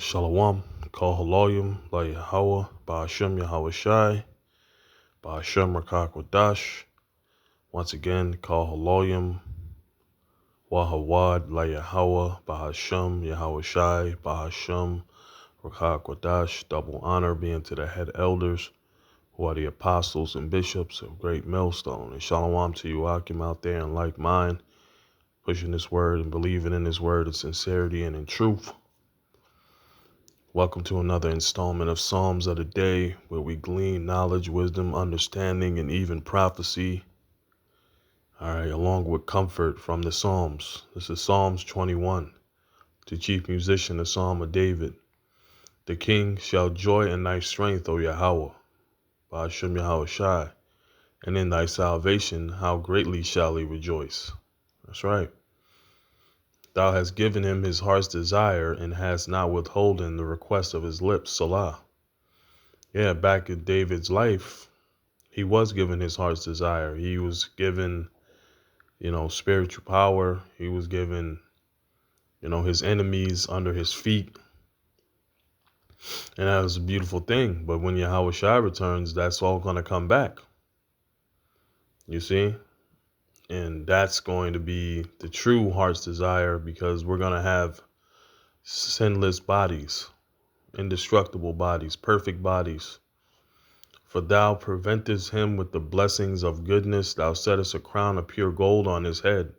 Shalom, Kol Haloyim, La Yahweh, Ba'ashem Yahweh Shai, Ba'ashem Rakak Wadash. Once again, Kol Haloyim, Wahawad, La Yahweh, Ba'ashem Yahweh Shai, Ba'ashem Rakak Wadash. Double honor being to the head elders, who are the apostles and bishops of Great Millstone. And Shalom to you, Akim, out there in like mind, pushing this word and believing in this word in sincerity and in truth. Welcome to another installment of Psalms of the Day, where we glean knowledge, wisdom, understanding, and even prophecy. All right, along with comfort from the Psalms. This is Psalms 21. The chief musician, the Psalm of David. The king shall joy in thy strength, O Yahweh, Ba'ashem Yahweh Shai, and in thy salvation how greatly shall he rejoice. That's right. Thou hast given him his heart's desire, and hast not withholden the request of his lips. Salah. Yeah, back in David's life, he was given his heart's desire. He was given, spiritual power. He was given, his enemies under his feet. And that was a beautiful thing. But when Yahweh Shai returns, that's all going to come back. You see? And that's going to be the true heart's desire, because we're going to have sinless bodies, indestructible bodies, perfect bodies. For thou preventest him with the blessings of goodness. Thou settest a crown of pure gold on his head.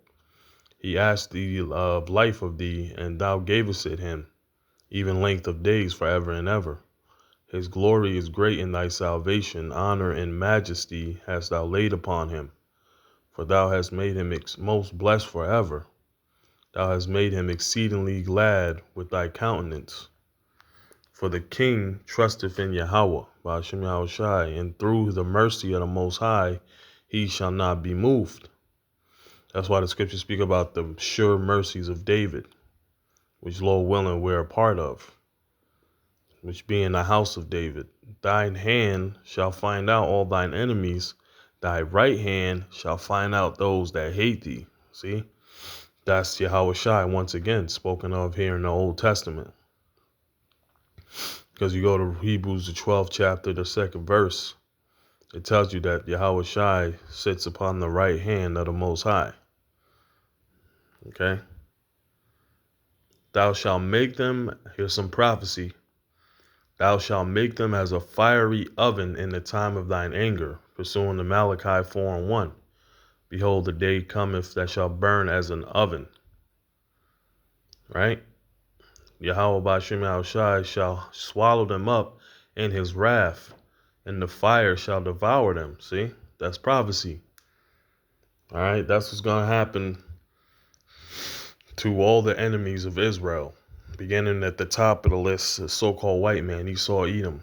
He asked thee of life of thee, and thou gavest it him, even length of days forever and ever. His glory is great in thy salvation. Honor and majesty hast thou laid upon him. For thou hast made him most blessed forever. Thou hast made him exceedingly glad with thy countenance. For the king trusteth in Yahweh, Ba'ashem Yahweh Shai, and through the mercy of the Most High, he shall not be moved. That's why the scriptures speak about the sure mercies of David, which, Lord willing, we're a part of, which be in the house of David. Thine hand shall find out all thine enemies. Thy right hand shall find out those that hate thee. See, that's Yahweh Shai once again spoken of here in the Old Testament. Because you go to Hebrews, the 12th chapter, the 2nd verse, it tells you that Yahweh Shai sits upon the right hand of the Most High. Okay. Thou shalt make them, here's some prophecy. Thou shalt make them as a fiery oven in the time of thine anger, pursuing the Malachi 4:1. Behold, the day cometh that shall burn as an oven. Right? Yahweh Ba'ashem Yahweh Shai shall swallow them up in his wrath, and the fire shall devour them. See? That's prophecy. All right? That's what's going to happen to all the enemies of Israel. Beginning at the top of the list, the so-called white man, Esau Edom.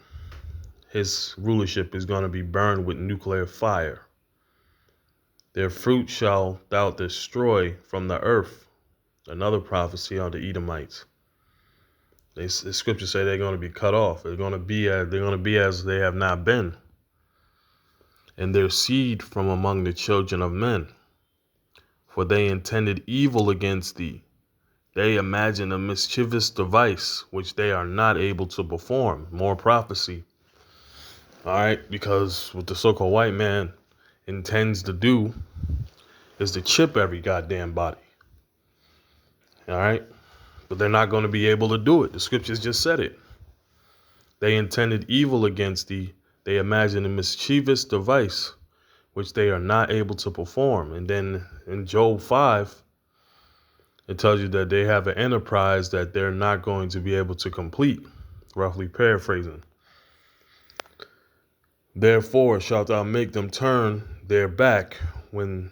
His rulership is going to be burned with nuclear fire. Their fruit shall thou destroy from the earth. Another prophecy on the Edomites. The scriptures say they're going to be cut off. They're going to be as they have not been. And their seed from among the children of men. For they intended evil against thee. They imagine a mischievous device which they are not able to perform. More prophecy. All right, because what the so-called white man intends to do is to chip every goddamn body. All right, but they're not going to be able to do it. The scriptures just said it. They intended evil against thee. They imagine a mischievous device which they are not able to perform. And then in Job 5, it tells you that they have an enterprise that they're not going to be able to complete, roughly paraphrasing. Therefore shalt thou make them turn their back when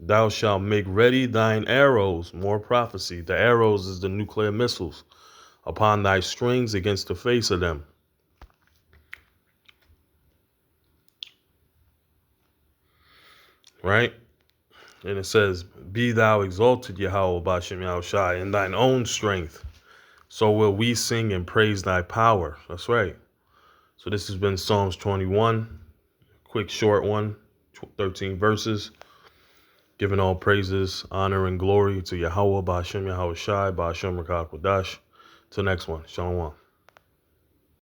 thou shalt make ready thine arrows. More prophecy. The arrows is the nuclear missiles upon thy strings against the face of them. Right? And it says, be thou exalted, Yahweh Ba'ashem Yahweh Shai, in thine own strength. So will we sing and praise thy power. That's right. So this has been Psalms 21. Quick, short one. 13 verses. Giving all praises, honor, and glory to Yahweh Ba'ashem Yahweh Shai, Ba'ashem Rakak Wadash. Till next one. Shalom.